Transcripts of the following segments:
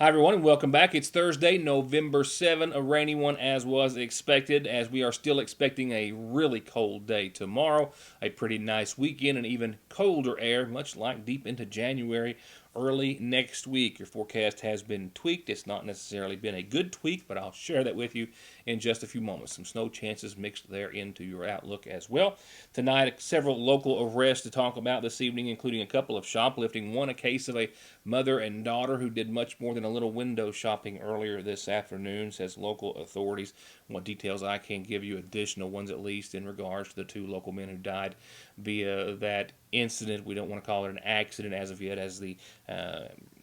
Hi, everyone, and welcome back. It's Thursday, November 7, a rainy one as was expected, as we are still expecting a really cold day tomorrow, a pretty nice weekend, and even colder air, much like deep into January, early next week. Your forecast has been tweaked. It's not necessarily been a good tweak, but I'll share that with you in just a few moments. Some snow chances mixed there into your outlook as well. Tonight, several local arrests to talk about this evening, including a couple of shoplifting. One, a case of a mother and daughter who did much more than a little window shopping earlier this afternoon, says local authorities. What details I can give you, additional ones at least, in regards to the two local men who died via that incident. We don't want to call it an accident as of yet, as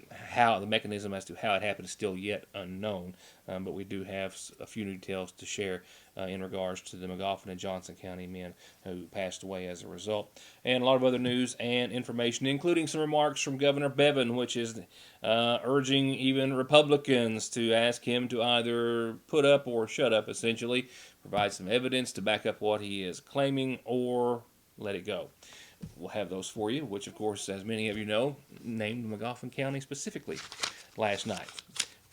how the mechanism as to how it happened is still yet unknown. But we do have a few new details to share in regards to the McGoffin and Johnson County men who passed away as a result. And a lot of other news and information, including some remarks from Governor Bevin, which is urging even Republicans to ask him to either put up or shut up, essentially, provide some evidence to back up what he is claiming, or let it go. We'll have those for you, which, of course, as many of you know, named McGoffin County specifically last night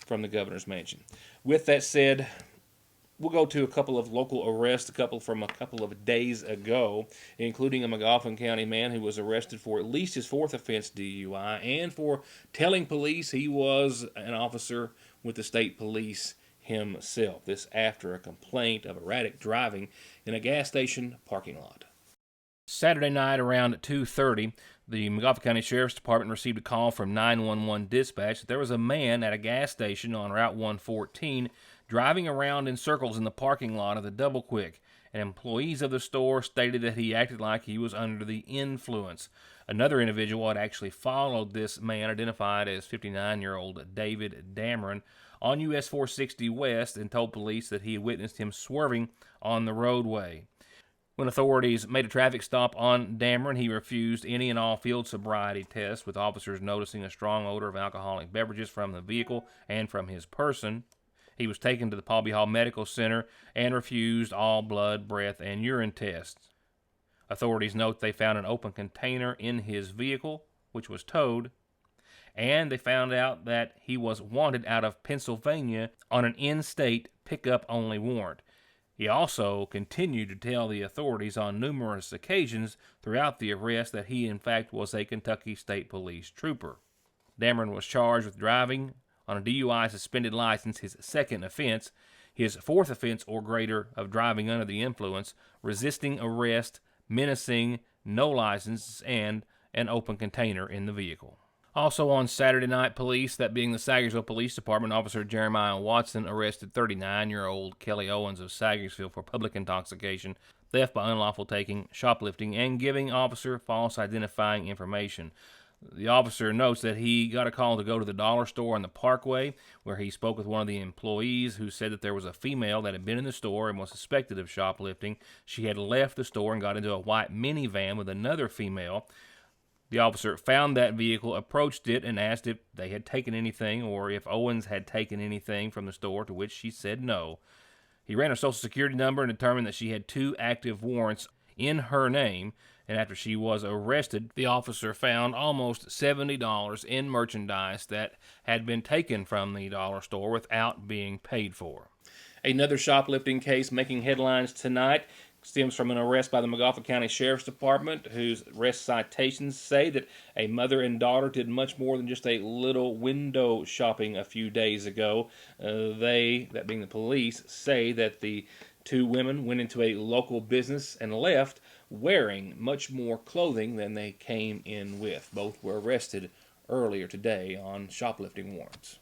from the governor's mansion. With that said, we'll go to a couple of local arrests, a couple of days ago, including a McGoffin County man who was arrested for at least his fourth offense DUI and for telling police he was an officer with the state police himself. This after a complaint of erratic driving in a gas station parking lot. Saturday night around 2:30, the McGoffin County Sheriff's Department received a call from 911 dispatch that there was a man at a gas station on Route 114 driving around in circles in the parking lot of the Double Quick, and employees of the store stated that he acted like he was under the influence. Another individual had actually followed this man, identified as 59-year-old David Dameron, on US 460 West, and told police that he had witnessed him swerving on the roadway. When authorities made a traffic stop on Dameron, he refused any and all field sobriety tests, with officers noticing a strong odor of alcoholic beverages from the vehicle and from his person. He was taken to the Palby Hall Medical Center and refused all blood, breath, and urine tests. Authorities note they found an open container in his vehicle, which was towed, and they found out that he was wanted out of Pennsylvania on an in-state pickup-only warrant. He also continued to tell the authorities on numerous occasions throughout the arrest that he, in fact, was a Kentucky State Police trooper. Dameron was charged with driving on a DUI suspended license, his second offense, his fourth offense or greater of driving under the influence, resisting arrest, menacing, no license, and an open container in the vehicle. Also on Saturday night, police, that being the Sagersville Police Department, Officer Jeremiah Watson arrested 39-year-old Kelly Owens of Sagersville for public intoxication, theft by unlawful taking, shoplifting, and giving officer false identifying information. The officer notes that he got a call to go to the dollar store on the Parkway, where he spoke with one of the employees who said that there was a female that had been in the store and was suspected of shoplifting. She had left the store and got into a white minivan with another female. The officer found that vehicle, approached it, and asked if they had taken anything or if Owens had taken anything from the store, to which she said no. He ran her social security number and determined that she had 2 active warrants in her name, and after she was arrested, the officer found almost $70 in merchandise that had been taken from the dollar store without being paid for. Another shoplifting case making headlines tonight stems from an arrest by the McGoffin County Sheriff's Department, whose arrest citations say that a mother and daughter did much more than just a little window shopping a few days ago. They, that being the police, say that the two women went into a local business and left wearing much more clothing than they came in with. Both were arrested earlier today on shoplifting warrants.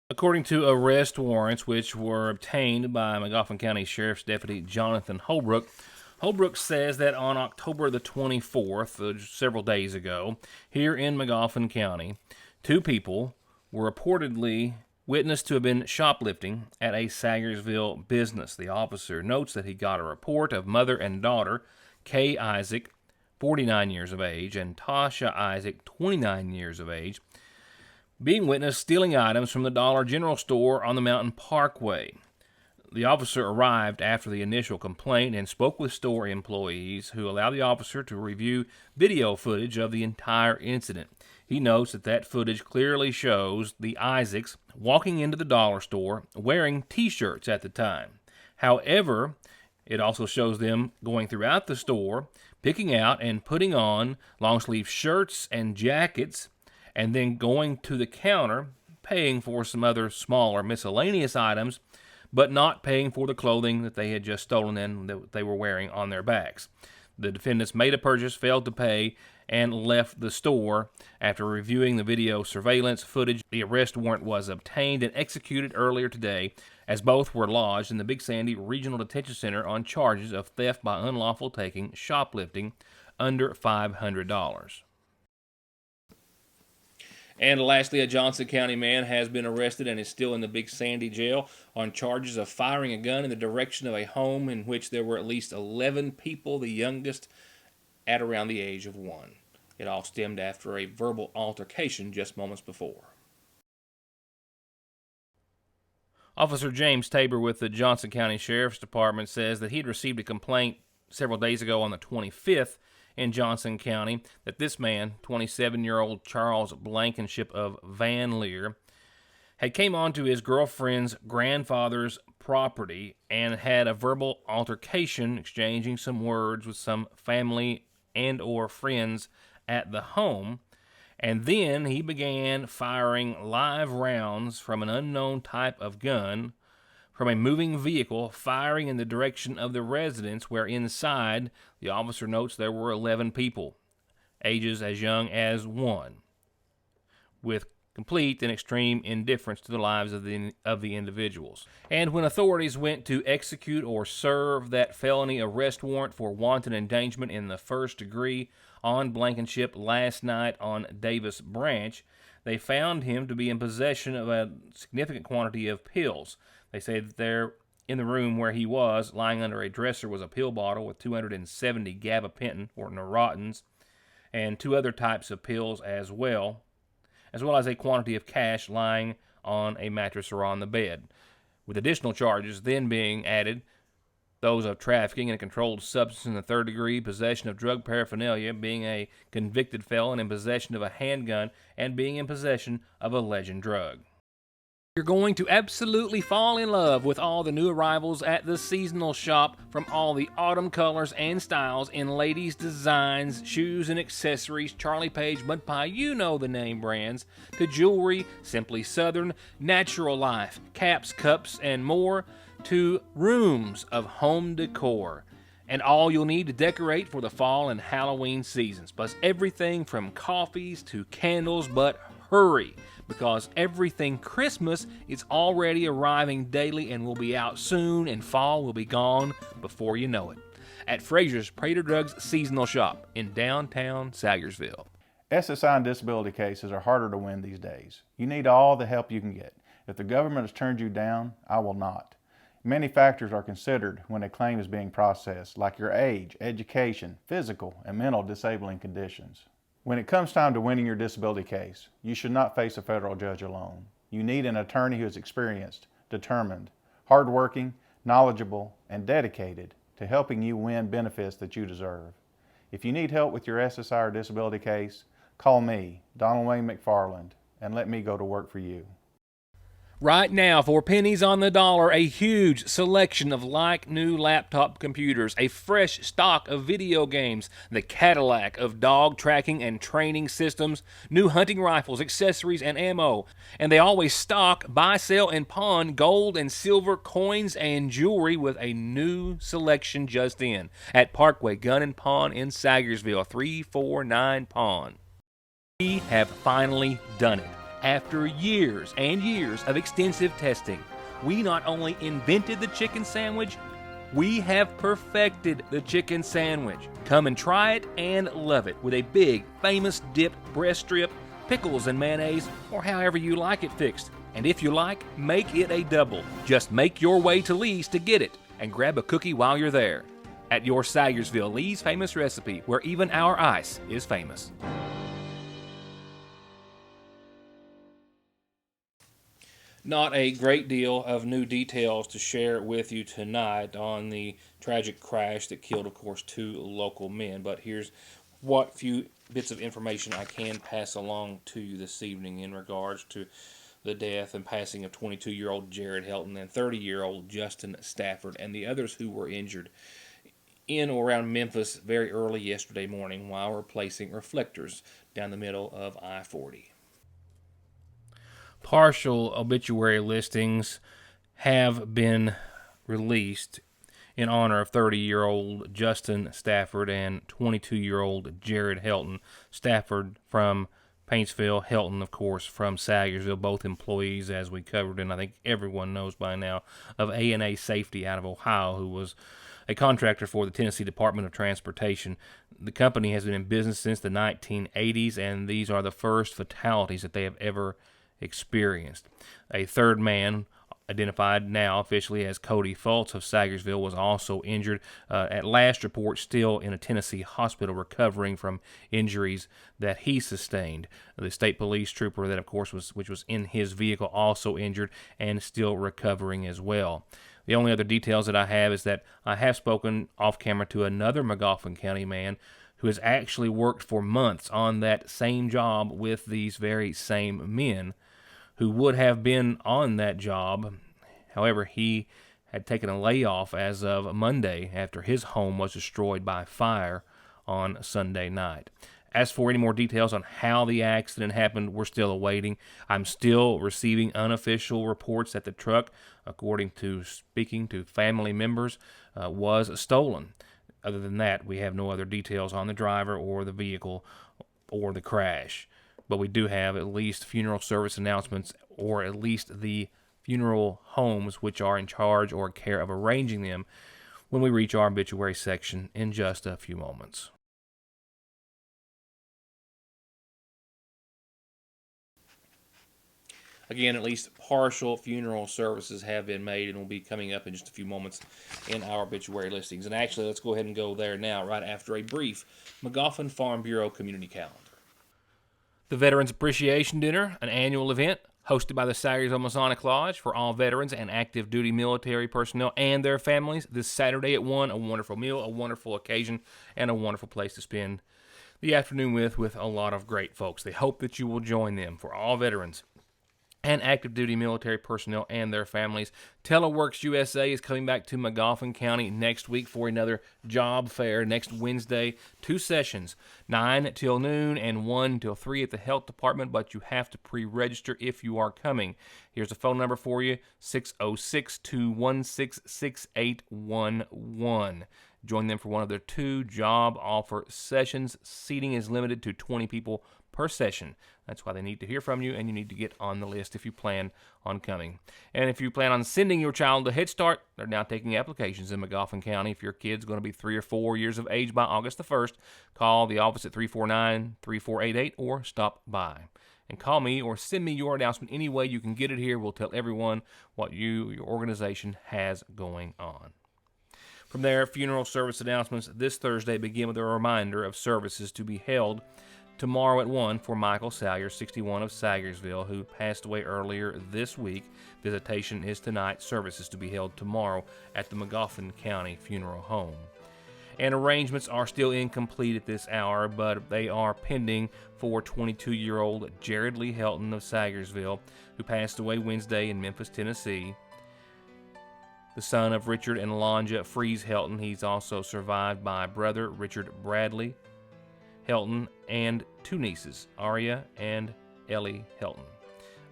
According to arrest warrants, which were obtained by McGoffin County Sheriff's Deputy Jonathan Holbrook, Holbrook says that on October the 24th, several days ago, here in McGoffin County, 2 people were reportedly witnessed to have been shoplifting at a Sagersville business. The officer notes that he got a report of mother and daughter, Kay Isaac, 49 years of age, and Tasha Isaac, 29 years of age, being witnessed stealing items from the Dollar General store on the Mountain Parkway. The officer arrived after the initial complaint and spoke with store employees who allowed the officer to review video footage of the entire incident. He notes that footage clearly shows the Isaacs walking into the dollar store wearing T-shirts at the time. However, it also shows them going throughout the store, picking out and putting on long-sleeve shirts and jackets, and then going to the counter, paying for some other smaller miscellaneous items, but not paying for the clothing that they had just stolen and that they were wearing on their backs. The defendants made a purchase, failed to pay, and left the store. After reviewing the video surveillance footage, the arrest warrant was obtained and executed earlier today, as both were lodged in the Big Sandy Regional Detention Center on charges of theft by unlawful taking, shoplifting, under $500. And lastly, a Johnson County man has been arrested and is still in the Big Sandy jail on charges of firing a gun in the direction of a home in which there were at least 11 people, the youngest at around the age of 1. It all stemmed after a verbal altercation just moments before. Officer James Tabor with the Johnson County Sheriff's Department says that he had received a complaint several days ago on the 25th in Johnson County that this man, 27-year-old Charles Blankenship of Van Leer, had came onto his girlfriend's grandfather's property and had a verbal altercation, exchanging some words with some family and or friends at the home, and then he began firing live rounds from an unknown type of gun from a moving vehicle, firing in the direction of the residence, where inside, the officer notes, there were 11 people, ages as young as 1, with complete and extreme indifference to the lives of the individuals. And when authorities went to execute or serve that felony arrest warrant for wanton endangerment in the first degree on Blankenship last night on Davis Branch, they found him to be in possession of a significant quantity of pills. They say that there, in the room where he was, lying under a dresser, was a pill bottle with 270 gabapentin, or Neurotins, and 2 other types of pills as well as a quantity of cash lying on a mattress or on the bed, with additional charges then being added, those of trafficking in a controlled substance in the 3rd degree, possession of drug paraphernalia, being a convicted felon in possession of a handgun, and being in possession of a legend drug. You're going to absolutely fall in love with all the new arrivals at the seasonal shop, from all the autumn colors and styles in ladies' designs, shoes and accessories, Charlie Page, Mud Pie, you know the name brands, to jewelry, Simply Southern, Natural Life, caps, cups, and more, to rooms of home decor, and all you'll need to decorate for the fall and Halloween seasons, plus everything from coffees to candles. But hurry, because everything Christmas is already arriving daily and will be out soon, and fall will be gone before you know it. At Frazier's Prater Drugs Seasonal Shop in downtown Sayersville. SSI and disability cases are harder to win these days. You need all the help you can get. If the government has turned you down, I will not. Many factors are considered when a claim is being processed, like your age, education, physical, and mental disabling conditions. When it comes time to winning your disability case, you should not face a federal judge alone. You need an attorney who is experienced, determined, hardworking, knowledgeable, and dedicated to helping you win benefits that you deserve. If you need help with your SSI or disability case, call me, Donald Wayne McFarland, and let me go to work for you. Right now, for pennies on the dollar, a huge selection of like-new laptop computers, a fresh stock of video games, the Cadillac of dog tracking and training systems, new hunting rifles, accessories, and ammo. And they always stock, buy, sell, and pawn gold and silver coins and jewelry, with a new selection just in at Parkway Gun and Pawn in Sayersville, 349 Pawn. We have finally done it. After years and years of extensive testing, we not only invented the chicken sandwich, we have perfected the chicken sandwich. Come and try it and love it with a big, famous dipped breast strip, pickles and mayonnaise, or however you like it fixed. And if you like, make it a double. Just make your way to Lee's to get it, and grab a cookie while you're there. At your Sayersville Lee's Famous Recipe, where even our ice is famous. Not a great deal of new details to share with you tonight on the tragic crash that killed, of course, two local men. But here's what few bits of information I can pass along to you this evening in regards to the death and passing of 22-year-old Jared Helton and 30-year-old Justin Stafford and the others who were injured in or around Memphis very early yesterday morning while replacing reflectors down the middle of I-40. Partial obituary listings have been released in honor of 30-year-old Justin Stafford and 22-year-old Jared Helton. Stafford from Paintsville, Helton, of course, from Sagersville, both employees, as we covered, and I think everyone knows by now, of A&A Safety out of Ohio, who was a contractor for the Tennessee Department of Transportation. The company has been in business since the 1980s, and these are the first fatalities that they have ever experienced. A third man, identified now officially as Cody Fultz of Sagersville, was also injured. At last report, still in a Tennessee hospital recovering from injuries that he sustained. The state police trooper that, of course, which was in his vehicle, also injured and still recovering as well. The only other details that I have is that I have spoken off camera to another Magoffin County man who has actually worked for months on that same job with these very same men, who would have been on that job. However, he had taken a layoff as of Monday after his home was destroyed by fire on Sunday night. As for any more details on how the accident happened, we're still awaiting. I'm still receiving unofficial reports that the truck, according to speaking to family members, was stolen. Other than that, we have no other details on the driver or the vehicle or the crash. But we do have at least funeral service announcements, or at least the funeral homes which are in charge or care of arranging them, when we reach our obituary section in just a few moments. Again, at least partial funeral services have been made and will be coming up in just a few moments in our obituary listings. And actually, let's go ahead and go there now, right after a brief Magoffin Farm Bureau community calendar. The Veterans Appreciation Dinner, an annual event hosted by the Sagersville Masonic Lodge for all veterans and active duty military personnel and their families this Saturday at 1. A wonderful meal, a wonderful occasion, and a wonderful place to spend the afternoon with a lot of great folks. They hope that you will join them for all veterans and active duty military personnel and their families. Teleworks USA is coming back to Magoffin County next week for another job fair next Wednesday. 2 sessions, 9 till noon and 1 till 3 at the health department, but you have to pre-register if you are coming. Here's a phone number for you, 606-216-6811. Join them for one of their 2 job offer sessions. Seating is limited to 20 people per session. That's why they need to hear from you, and you need to get on the list if you plan on coming. And if you plan on sending your child to Head Start, they're now taking applications in Magoffin County. If your kid's going to be 3 or 4 years of age by August the 1st, call the office at 349-3488 or stop by. And call me or send me your announcement any way you can get it here. We'll tell everyone what your organization has going on. From there, funeral service announcements this Thursday begin with a reminder of services to be held tomorrow at 1 for Michael Salyer, 61 of Sagersville, who passed away earlier this week. Visitation is tonight. Services to be held tomorrow at the Magoffin County Funeral Home. And arrangements are still incomplete at this hour, but they are pending for 22-year-old Jared Lee Helton of Sagersville, who passed away Wednesday in Memphis, Tennessee. The son of Richard and Lonja Freeze Helton. He's also survived by brother Richard Bradley Helton and 2 nieces, Aria and Ellie Helton.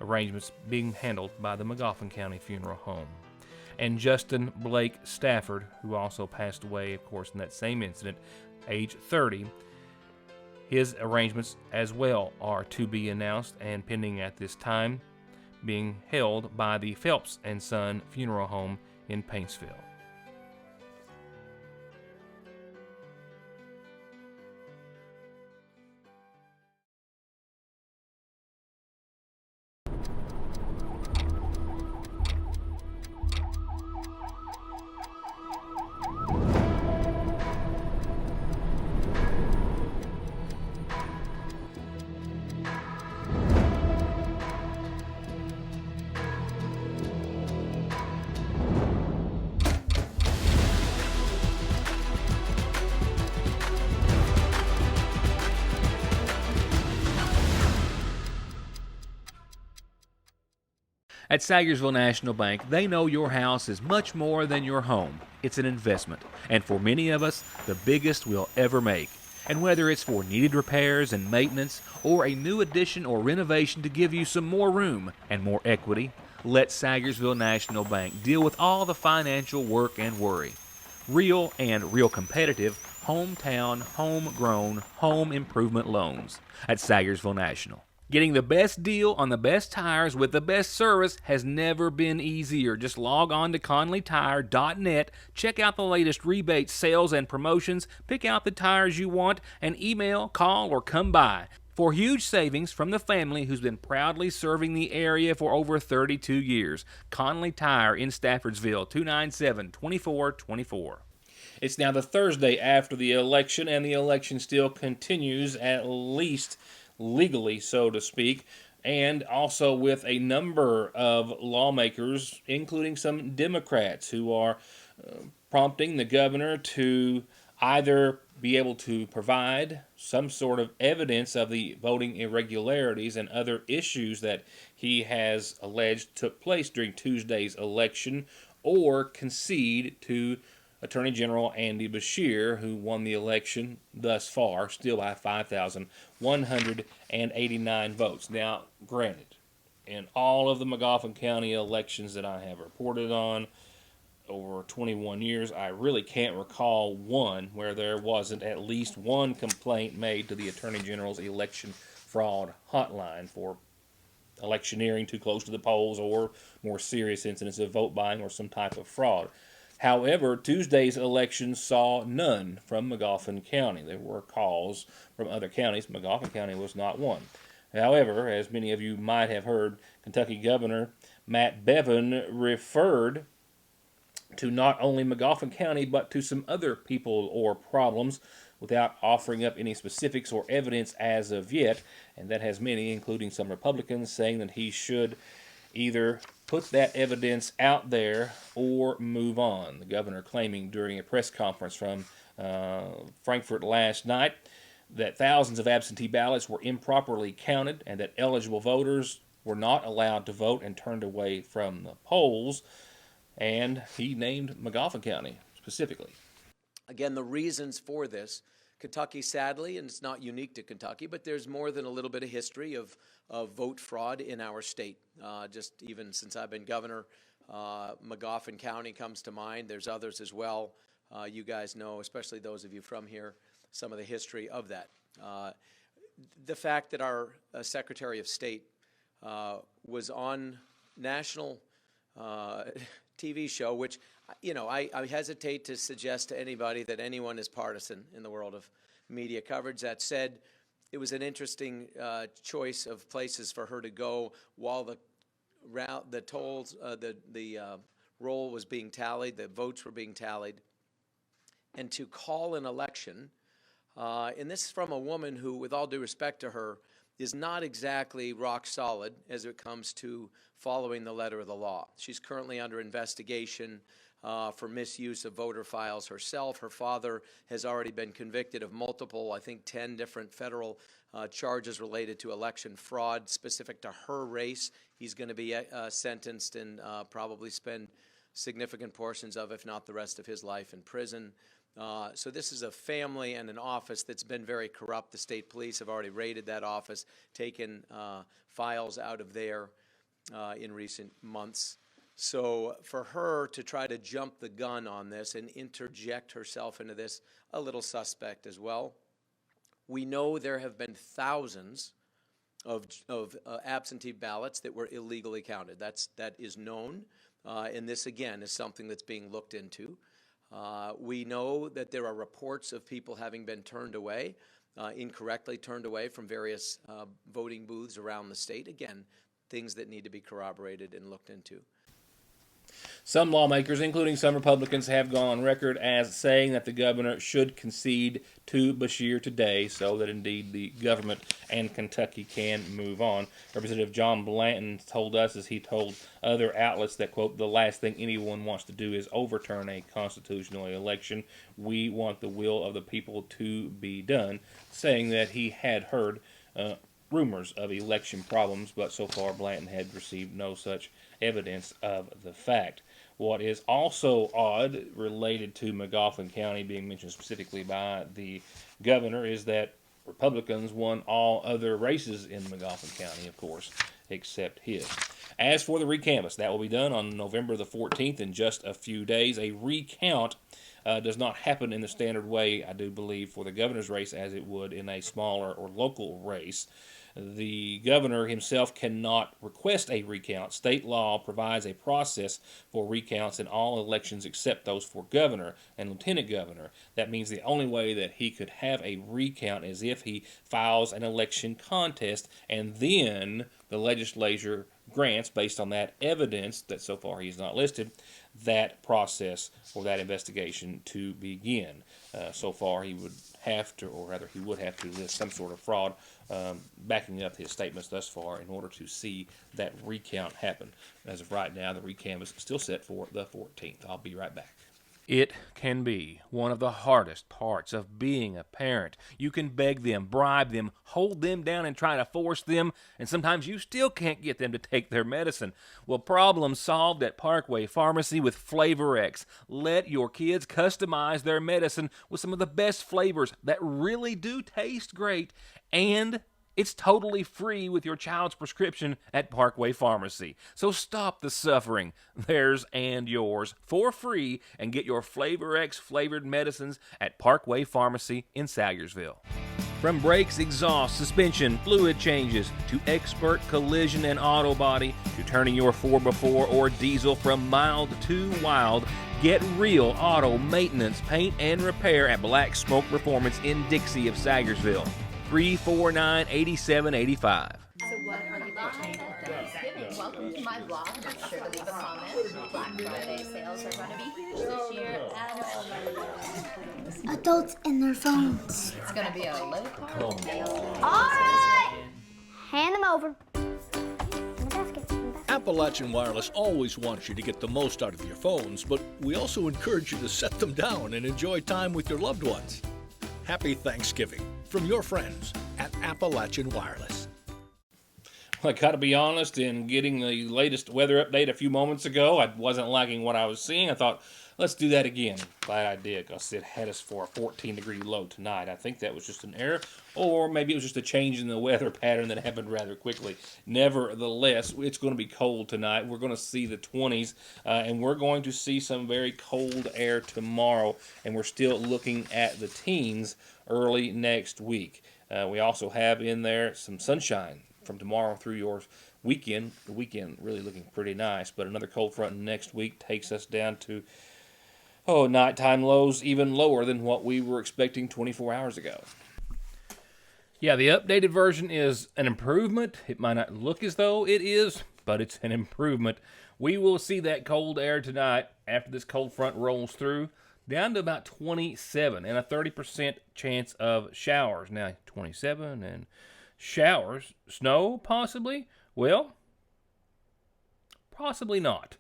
Arrangements being handled by the Magoffin County Funeral Home. And Justin Blake Stafford, who also passed away, of course, in that same incident, age 30. His arrangements as well are to be announced and pending at this time, being held by the Phelps and Son Funeral Home in Paintsville. At Sagersville National Bank, they know your house is much more than your home. It's an investment, and for many of us, the biggest we'll ever make. And whether it's for needed repairs and maintenance, or a new addition or renovation to give you some more room and more equity, let Sagersville National Bank deal with all the financial work and worry. Real and real competitive, hometown, homegrown, home improvement loans at Sagersville National. Getting the best deal on the best tires with the best service has never been easier. Just log on to conleytire.net, check out the latest rebates, sales, and promotions, pick out the tires you want, and email, call, or come by for huge savings from the family who's been proudly serving the area for over 32 years. Conley Tire in Staffordsville, 297-2424. It's now the Thursday after the election, and the election still continues, at least legally, so to speak, and also with a number of lawmakers, including some Democrats, who are prompting the governor to either be able to provide some sort of evidence of the voting irregularities and other issues that he has alleged took place during Tuesday's election, or concede to Attorney General Andy Beshear, who won the election thus far, still by 5,189 votes. Now, granted, in all of the Magoffin County elections that I have reported on over 21 years, I really can't recall one where there wasn't at least one complaint made to the Attorney General's election fraud hotline for electioneering too close to the polls or more serious incidents of vote buying or some type of fraud. However, Tuesday's election saw none from Magoffin County. There were calls from other counties. Magoffin County was not one. However, as many of you might have heard, Kentucky Governor Matt Bevin referred to not only Magoffin County but to some other people or problems without offering up any specifics or evidence as of yet, and that has many, including some Republicans, saying that he should either put that evidence out there or move on. The governor claiming during a press conference from Frankfort last night that thousands of absentee ballots were improperly counted and that eligible voters were not allowed to vote and turned away from the polls. And he named Magoffin County specifically. Again, the reasons for this, Kentucky, sadly, and it's not unique to Kentucky, but there's more than a little bit of history of vote fraud in our state. Just even since I've been governor, Magoffin County comes to mind. There's others as well. You guys know, especially those of you from here, some of the history of that. The fact that our Secretary of State was on national TV show, which, you know, I hesitate to suggest to anybody that anyone is partisan in the world of media coverage. That said, it was an interesting choice of places for her to go while the tolls, the roll was being tallied, the votes were being tallied, and to call an election. And this is from a woman who, with all due respect to her, is not exactly rock solid as it comes to following the letter of the law. She's currently under investigation for misuse of voter files herself. Her father has already been convicted of multiple, I think 10 different federal charges related to election fraud specific to her race. He's going to be sentenced and probably spend significant portions of, if not the rest of his life, in prison. So this is a family and an office that's been very corrupt. The state police have already raided that office, taken files out of there in recent months. So for her to try to jump the gun on this and interject herself into this, a little suspect as well. We know there have been thousands of absentee ballots that were illegally counted. That is known, and this again is something that's being looked into. We know that there are reports of people having been turned away, incorrectly turned away from various voting booths around the state. Again, things that need to be corroborated and looked into. Some lawmakers, including some Republicans, have gone on record as saying that the governor should concede to Beshear today so that indeed the government and Kentucky can move on. Representative John Blanton told us, as he told other outlets, that, quote, the last thing anyone wants to do is overturn a constitutional election. We want the will of the people to be done, saying that he had heard rumors of election problems, but so far Blanton had received no such evidence of the fact. What is also odd, related to McGoffin County being mentioned specifically by the governor, is that Republicans won all other races in McGoffin County, of course, except his. As for the recanvass, that will be done on November the 14th in just a few days. A recount does not happen in the standard way, I do believe, for the governor's race as it would in a smaller or local race. The governor himself cannot request a recount. State law provides a process for recounts in all elections except those for governor and lieutenant governor. That means the only way that he could have a recount is if he files an election contest, and then the legislature grants, based on that evidence that so far he's not listed, that process or that investigation to begin. So far he would have to, or rather he would have to list some sort of fraud backing up his statements thus far in order to see that recount happen. As of right now, the recanvass is still set for the 14th. I'll be right back. It can be one of the hardest parts of being a parent. You can beg them, bribe them, hold them down and try to force them, and sometimes you still can't get them to take their medicine. Well, problem solved at Parkway Pharmacy with Flavor X. Let your kids customize their medicine with some of the best flavors that really do taste great, and it's totally free with your child's prescription at Parkway Pharmacy. So stop the suffering, theirs and yours, for free, and get your Flavor X flavored medicines at Parkway Pharmacy in Salyersville. From brakes, exhaust, suspension, fluid changes, to expert collision and auto body, to turning your 4x4 or diesel from mild to wild, get real auto maintenance, paint, and repair at Black Smoke Performance in Dixie of Salyersville. 349-8785. So what are you purchasing for Thanksgiving? Welcome to my blog. Make sure to leave a comment. Black Friday sales are going to be huge this year. And adults and their phones. it's going to be a low carb deal. All right. Hand them over. Appalachian Wireless always wants you to get the most out of your phones, but we also encourage you to set them down and enjoy time with your loved ones. Happy Thanksgiving from your friends at Appalachian Wireless. I got to be honest, in getting the latest weather update a few moments ago, I wasn't liking what I was seeing. I thought, let's do that again. Glad I did, because it had us for a 14-degree low tonight. I think that was just an error, or maybe it was just a change in the weather pattern that happened rather quickly. Nevertheless, it's going to be cold tonight. We're going to see the 20s, and we're going to see some very cold air tomorrow, and we're still looking at the teens early next week. We also have in there some sunshine from tomorrow through your weekend. The weekend really looking pretty nice, but another cold front next week takes us down to nighttime lows even lower than what we were expecting 24 hours ago. Yeah, the updated version is an improvement. It might not look as though it is, but it's an improvement. We will see that cold air tonight after this cold front rolls through, down to about 27 and a 30% chance of showers. Now, 27 and showers, snow possibly? Well, possibly not.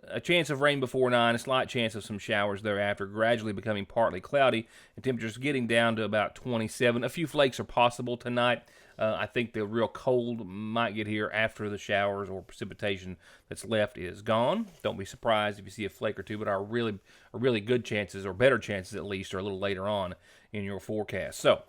A chance of rain before 9, a slight chance of some showers thereafter, gradually becoming partly cloudy, and temperatures getting down to about 27. A few flakes are possible tonight. I think the real cold might get here after the showers or precipitation that's left is gone. Don't be surprised if you see a flake or two, but our really good chances, or better chances at least, are a little later on in your forecast. So,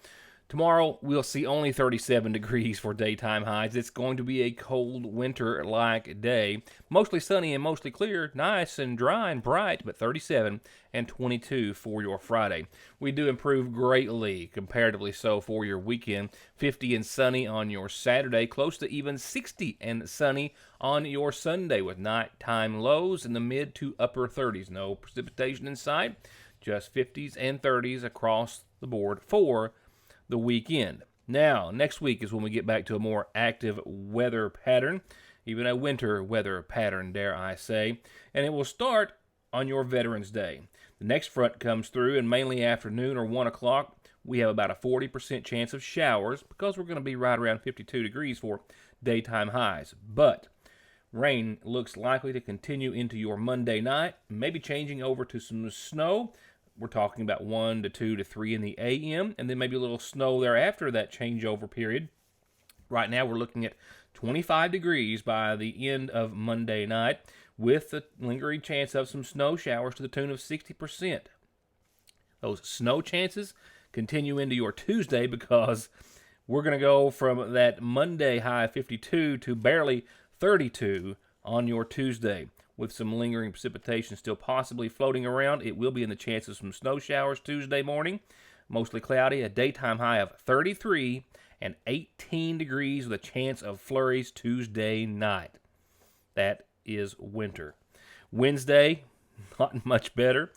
tomorrow, we'll see only 37 degrees for daytime highs. It's going to be a cold winter-like day. Mostly sunny and mostly clear. Nice and dry and bright, but 37 and 22 for your Friday. We do improve greatly, comparatively so, for your weekend. 50 and sunny on your Saturday. Close to even 60 and sunny on your Sunday, with nighttime lows in the mid to upper 30s. No precipitation in sight. Just 50s and 30s across the board for the weekend. Now, next week is when we get back to a more active weather pattern, even a winter weather pattern, dare I say, and it will start on your Veterans Day. The next front comes through, and mainly afternoon or 1 o'clock, we have about a 40% chance of showers, because we're going to be right around 52 degrees for daytime highs. But rain looks likely to continue into your Monday night, maybe changing over to some snow. We're talking about 1 to 2 to 3 in the a.m., and then maybe a little snow thereafter that changeover period. Right now we're looking at 25 degrees by the end of Monday night, with the lingering chance of some snow showers to the tune of 60%. Those snow chances continue into your Tuesday, because we're going to go from that Monday high of 52 to barely 32 on your Tuesday, with some lingering precipitation still possibly floating around. It will be in the chance of some snow showers Tuesday morning. Mostly cloudy, a daytime high of 33 and 18 degrees with a chance of flurries Tuesday night. That is winter. Wednesday, not much better.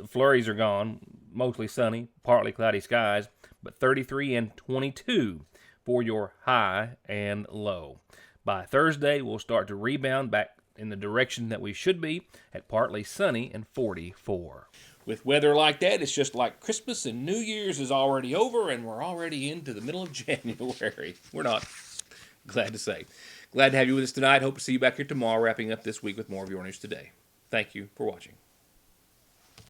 Flurries are gone. Mostly sunny, partly cloudy skies, but 33 and 22 for your high and low. By Thursday, we'll start to rebound back in the direction that we should be at partly sunny and 44. With weather like that, it's just like Christmas and New Year's is already over, and we're already into the middle of January. We're not. Glad to say. Glad to have you with us tonight. Hope to see you back here tomorrow, wrapping up this week with more of your news today. Thank you for watching.